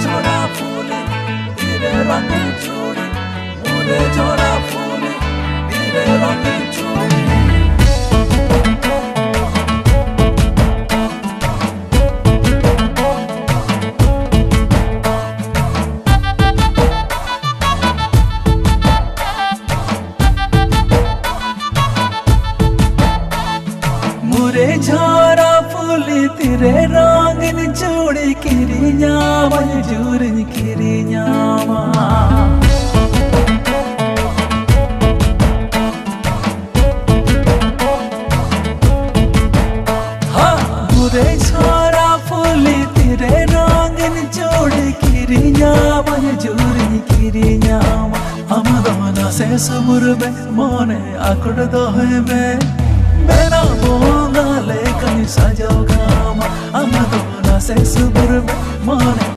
छोड़ा फूले तेरे रंगीन चूड़ी मुझे छोड़ा फूले तेरे रंगीन चूड़ी मुरे छोरा फूली तेरे रंगीन चूड़ी किरिया मंजूर किरिया मुरे छोरा फूली तेरे रंगीन चूड़ी किरिया मंजूर किरिया अमदाना से सबुर में मोने आकुड़ दो है में मेरा बोंगा लेकर सजोगा अमदाना से सबुर में मोने